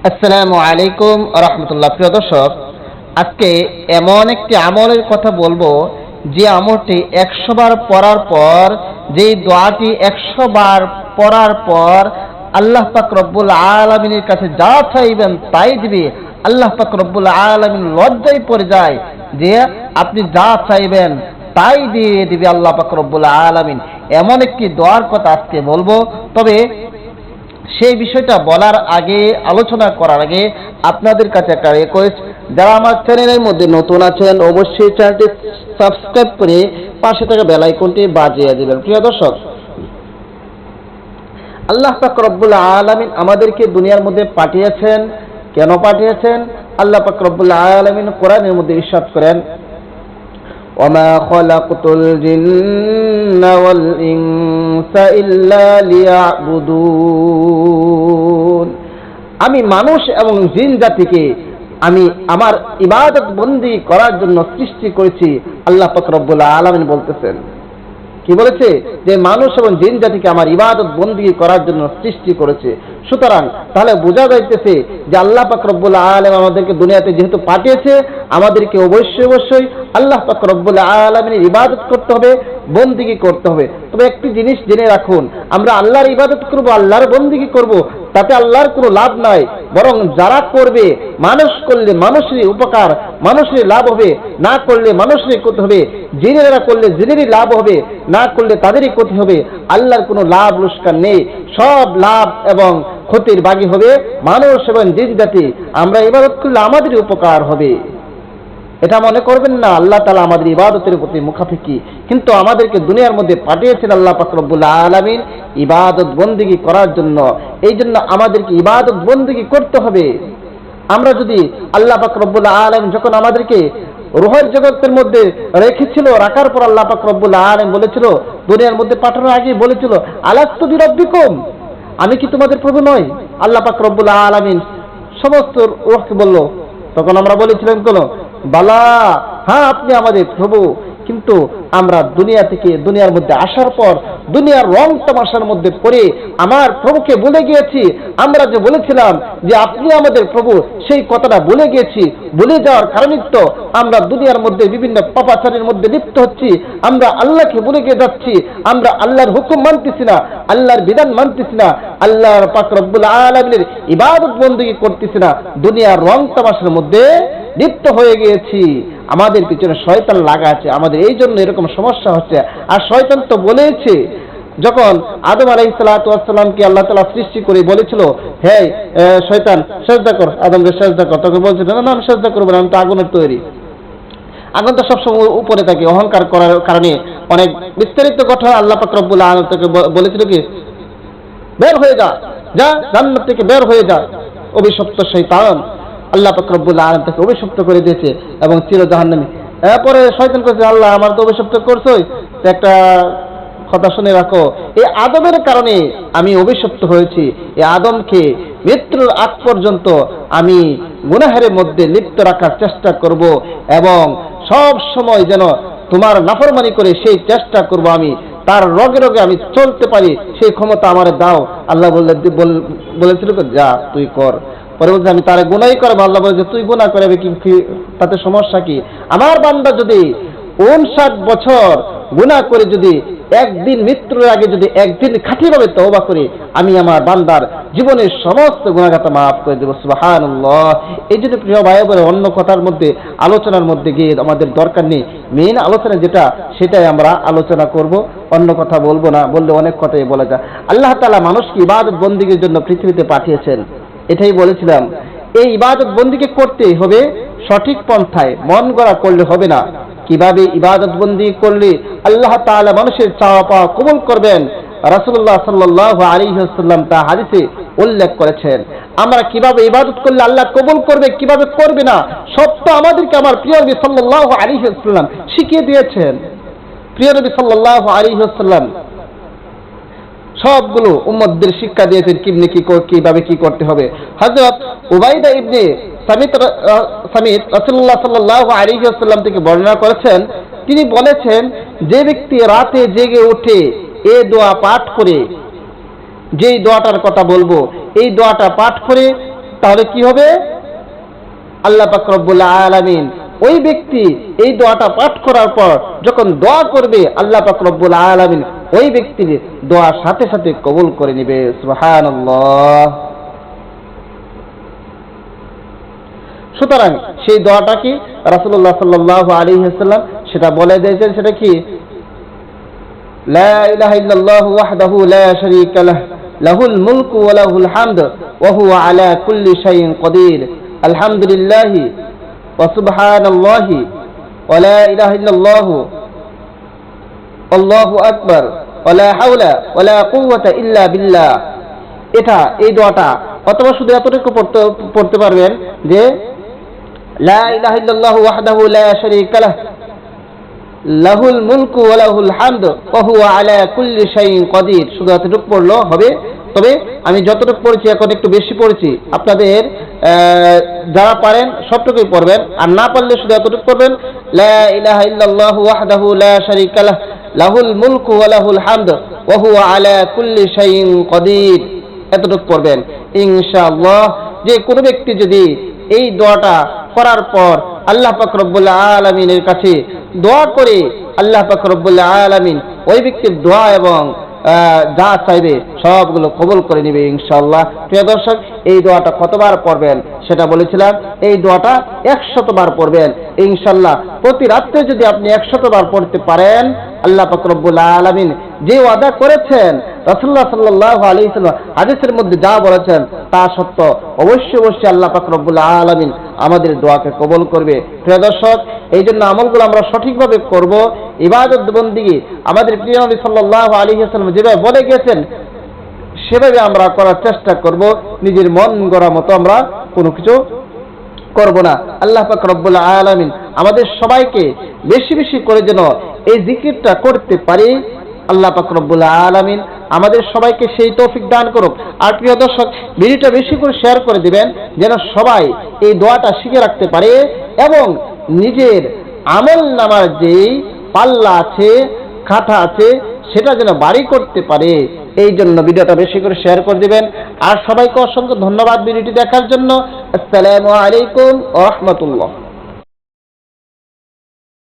আসসালামু আলাইকুম রহমতুল্লাহ। প্রিয় দর্শক, আজকে এমন একটি আমলের কথা বলবো যে আমলটি 100 বার পড়ার পর, যেই দোয়াটি 100 বার পড়ার পর আল্লাহ পাক রব্বুল আলামিনের কাছে যা চাইবেন তাই দিবে। আল্লাহ পাক রব্বুল আলামিন লজ্জায় পড়ে যায় যে আপনি যা চাইবেন তাই দিয়ে দিবে আল্লাহ পাক রব্বুল আলামিন। এমন একটি দোয়ার কথা আজকে বলবো। তবে সেই বিষয়টা বলার আগে, আলোচনা করার আগে আপনাদের কাছে একটা রিকোয়েস্ট, যারা আমার চ্যানেলের মধ্যে নতুন আছেন অবশ্যই চ্যানেলটি সাবস্ক্রাইব করে পাশে থাকা বেল আইকনটি বাজিয়ে দিবেন। প্রিয় দর্শক, আল্লাহ পাক রব্বুল আলামিন আমাদেরকে দুনিয়ার মধ্যে পাঠিয়েছেন। কেন পাঠিয়েছেন? আল্লাহ পাক রব্বুল আলামিন কোরআনের মধ্যে ইরশাদ করেন, وما خلقت الجن والإنس إلا ليعبدون। আমি মানুষ এবং জিন জাতিকে আমি আমার ইবাদত বন্দি করার জন্য সৃষ্টি করেছি। আল্লাহ পাক রব্বুল আলামিন বলতেছেন, কি বলেছে? যে মানুষ এবং জিন জাতিকে আমার ইবাদত বন্দি করার জন্য সৃষ্টি করেছে। সুতরাং তাহলে বোঝা যাইতেছে যে আল্লাহ পাক রব্বুল আলামিন আমাদেরকে দুনিয়াতে যেহেতু পাঠিয়েছে, আমাদেরকে অবশ্যই আল্লাহ পাক রব্বুল আলামিনের ইবাদত করতে হবে, বন্দিগি করতে হবে। তবে একটি জিনিস জেনে রাখুন, আমরা আল্লাহর ইবাদত করব, আল্লাহর বন্দিগি করব, তাতে আল্লাহর কোনো লাভ নাই। বরং যারা করবে, মানুষ করলে মানুষেরই উপকার, মানুষেরই লাভ হবে, না করলে মানুষেরই ক্ষতি হবে। জিনেরা করলে জিনেরই লাভ হবে, না করলে তাদেরই ক্ষতি হবে। আল্লাহর কোনো লাভ লোকসান নেই, সব লাভ এবং ক্ষতির ভাগী হবে মানুষ এবং জিন জাতি। আমরা ইবাদত করলে আমাদেরই উপকার হবে। এটা মনে করবেন না আল্লাহ তাআলা আমাদের ইবাদতের প্রতি মুখাফিকি, কিন্তু আমাদেরকে দুনিয়ার মধ্যে পাঠিয়েছেন আল্লাহ পাক রব্বুল আলামিন ইবাদত বন্দেগী করার জন্য। এই জন্য আমাদেরকে ইবাদত বন্দেগী করতে হবে। আমরা যদি আল্লাহ পাক রব্বুল আলামিন যখন আমাদেরকে রূহের জগতের মধ্যে রেখেছিল, রাখার পর আল্লাহ পাক রব্বুল আলামিন বলেছিল, দুনিয়ার মধ্যে পাঠানোর আগে বলেছিল, আলাস্তু বিরাব্বিকুম, আমি কি তোমাদের প্রভু নই? আল্লাহ পাক রব্বুল আলামিন সমস্ত রূহকে বলল। তখন আমরা বলেছিলাম কোন বালা, হ্যাঁ আপনি আমাদের প্রভু। কিন্তু আমরা দুনিয়ার মধ্যে আসার পর দুনিয়ার রং তামাশার মধ্যে পড়ে আমার প্রভুকে ভুলে গিয়েছি। আমরা যে বলেছিলাম যে আপনি আমাদের প্রভু, সেই কথাটা ভুলে গিয়েছি। ভুলে যাওয়ার কারণে তো আমরা দুনিয়ার মধ্যে বিভিন্ন পাপাচারের মধ্যে লিপ্ত হচ্ছি। আমরা আল্লাহকে ভুলে গিয়ে যাচ্ছি। আমরা আল্লাহর হুকুম মানতেছি না, আল্লাহর বিধান মানতেছি না, আল্লাহর পাক রব্বুল আলামিনের ইবাদত বন্দেগী করতেছি না। দুনিয়ার রং তামাশার মধ্যে লিপ্ত হয়ে গিয়েছি। আমাদের পিছনে শয়তান লাগা আছে, আমাদের এই জন্য এরকম সমস্যা হচ্ছে। আর শয়তান তো বলেছে, যখন আদম আলাইহিস সালাতু ওয়াস সালামকে আল্লাহ তাআলা সৃষ্টি করে বলেছিল, হে শয়তান সিজদা কর, আদমকে সিজদা কর, তখন বলছিল না আমি সিজদা করব না, আমি তো আগুনের তৈরি। আগুন তো সবসময় উপরে থাকে, অহংকার করার কারণে অনেক বিস্তারিত কথা আল্লাহ পাক রব্বুল আলামিন তাকে বলেছিল কি, বের হয়ে যা, যা জান্নাত থেকে বের হয়ে যা, অভিশপ্ত শয়তান। আল্লাহ পাক রব্বুল আলামিন তাকে অভিশপ্ত করে দিয়েছে এবং চির জাহান্নামী। এরপরে শয়তান কইছে, আল্লাহ আমার তো অভিশপ্ত করছই, একটা কথা শুনে রাখো, এই আদমের কারণে আমি অভিশপ্ত হয়েছি। এই আদমকে মৃত্যুর আগ পর্যন্ত আমি গুনাহের মধ্যে লিপ্ত রাখার চেষ্টা করব এবং সব সময় যেন তোমার নাফরমানি করে সেই চেষ্টা করব, আমি তার রগে রগে আমি চলতে পারি, সেই ক্ষমতা আমারে দাও। আল্লাহ বলেছিল যা তুই কর। পরে বলছে আমি তারে গুনাই করবো। আল্লাহ বলছে তুই গুনাহ করবে কি, তাতে সমস্যা কি? আমার বান্দা যদি 59 বছর গুনাহ করে যদি একদিন মৃত্যুর আগে যদি একদিন খাঁটিভাবে তওবা করে, আমি আমার বান্দার জীবনের সমস্ত গুনাহগাতা মাফ করে দেব। সুবহানাল্লাহ। এই জন্য প্রিয় ভাই বোন, অন্য কথার মধ্যে আলোচনার মধ্যে গিয়ে আমাদের দরকার নেই। মেইন আলোচনা যেটা, সেটাই আমরা আলোচনা করব, অন্য কথা বলবো না। বললে অনেক কথাই বলা যায়। আল্লাহ তাআলা মানুষকে ইবাদত বন্দেগীর জন্য পৃথিবীতে পাঠিয়েছেন। এটাই বলেছিলাম, এই ইবাদত বন্দেগী করতেই হবে সঠিক পন্থায়, মন গড়া করলে হবে না। কিভাবে ইবাদত বন্দেগী করলে আল্লাহ তাআলা মানুষের চাওয়া পাওয়া কবুল করবেন, রাসূলুল্লাহ সাল্লাল্লাহু আলাইহি ওয়াসাল্লাম তা হাদিসে উল্লেখ করেছেন। আমরা কিভাবে ইবাদত করলে আল্লাহ কবুল করবে, কিভাবে করবে না, সব তো আমাদেরকে আমার প্রিয় নবী সাল্লাল্লাহু আলাইহি ওয়াসাল্লাম শিখিয়ে দিয়েছেন। প্রিয় নবী সাল্লাল্লাহু আলাইহি ওয়াসাল্লাম সবগুলো উম্মতদের শিক্ষা দিয়েছেন কিভাবে কি করতে হবে। হযরত উবাইদা ইবনে সামিত রাসূলুল্লাহ সাল্লাল্লাহু আলাইহি ওয়াসাল্লাম থেকে বর্ণনা করেছেন, তিনি বলেছেন, যে ব্যক্তি রাতে জেগে উঠে এই দোয়া পাঠ করে, যেই দোয়াটার কথা বলবো, এই দোয়াটা পাঠ করে তাহলে কি হবে? আল্লাহ পাক রব্বুল আলামিন ওই ব্যক্তি এই দোয়াটা পাঠ করার পর যখন দোয়া করবে, আল্লাহ পাক রব্বুল আলামিন ওই ব্যক্তির দোয়ার সাথে সাথে কবুল করে নেবে। সুবহানাল্লাহ। সুতরাং সেই দোয়াটা কি? রাসূলুল্লাহ সাল্লাল্লাহু আলাইহি ওয়াসাল্লাম সেটা বলে দিয়েছেন। সেটা কি? লা ইলাহা ইল্লাল্লাহু ওয়াহদাহু লা শারীকা লাহু লাহুল মুলকু ওয়া লাহুল হামদু ওয়া হুয়া আলা কুল্লি শাইইন কাদির আলহামদুলিল্লাহি ওয়া সুবহানাল্লাহি ওয়া লা ইলাহা ইল্লাল্লাহু আল্লাহু আকবার ওয়া লা হাওলা ওয়া লা কুওয়াতা ইল্লা বিল্লাহ। এটা এই দোয়াটা, অথবা শুধু এতটুকু পড়তে পারবেন যে লা ইলাহা ইল্লাল্লাহু ওয়াহদাহু লা শারীকা লাহু লাহুল মুলকু ওয়া লাহুল হামদু ওয়া হুয়া আলা কুল্লি শাইইন কাদির। শুধু এতটুকু পড়লো হবে। তবে আমি যতটুকু পড়েছি এখন একটু বেশি পড়েছি, আপনাদের যারা পারেন সবটুকুই পড়বেন, আর না পারলে শুধু এতটুকু পড়বেন লা ইলাহা ইল্লাল্লাহু ওয়াহদাহু লা শারীকা লাহু লাহুল মুলকু ওয়া লাহুল হামদু ওয়া হুয়া আলা কুল্লি শাইইন কাদির। এতটুকু পড়বেন ইনশাআল্লাহ। যে কোনো ব্যক্তি যদি এই দোয়াটা করার পর আল্লাহ পাক রব্বুল আলামিনের কাছে দোয়া করে, আল্লাহ পাক রব্বুল আলামিন ওই ব্যক্তির দোয়া এবং যা চাইবে সবগুলো কবুল করে নেবে ইনশাআল্লাহ। প্রিয় দর্শক, এই দোয়াটা কতবার পড়বেন সেটা বলেছিলাম। এই দোয়াটা 100 বার পড়বেন ইনশাআল্লাহ। প্রতি রাত্রে যদি আপনি 100 বার পড়তে পারেন, আল্লাহ পাক রব্বুল আলামিন যে ওয়াদা করেছেন, রাসূলুল্লাহ সাল্লাল্লাহু আলাইহি ওয়াসাল্লাম হাদিসের মধ্যে যা বলেছেন তা সত্য। অবশ্যই অবশ্যই আল্লাহ পাক রব্বুল আলামিন আমাদের দোয়াকে কবুল করবে। প্রিয় দর্শক, এই জন্য আমলগুলো আমরা সঠিকভাবে করব। ইবাদত বন্দেগী আমাদের প্রিয় নবী সাল্লাল্লাহু আলাইহি ওয়াসাল্লাম যেভাবে বলে গেছেন সেভাবে আমরা করার চেষ্টা করব। নিজের মন গড়া মতো আমরা কোনো কিছু করব না। আল্লাহ পাক রব্বুল আলামিন আমাদের সবাইকে বেশি বেশি করে যেন এই জিকিরটা করতে পারি। আল্লাহ পাক রব্বুল আলামিন আমাদের সবাইকে সেই তৌফিক দান করুক। আর প্রিয় দর্শক, ভিডিওটা বেশি করে শেয়ার করে দিবেন যেন সবাই এই দোয়াটা শিখে রাখতে পারে এবং নিজের আমল নামার যেই পাল্লা আছে, খাতা আছে, সেটা যেন বাড়ি করতে পারে। এই জন্য ভিডিওটা বেশি করে শেয়ার করে দিবেন। আর সবাইকে অসংখ্য ধন্যবাদ ভিডিওটি দেখার জন্য। আসসালামু আলাইকুম ওয়া রাহমাতুল্লাহ।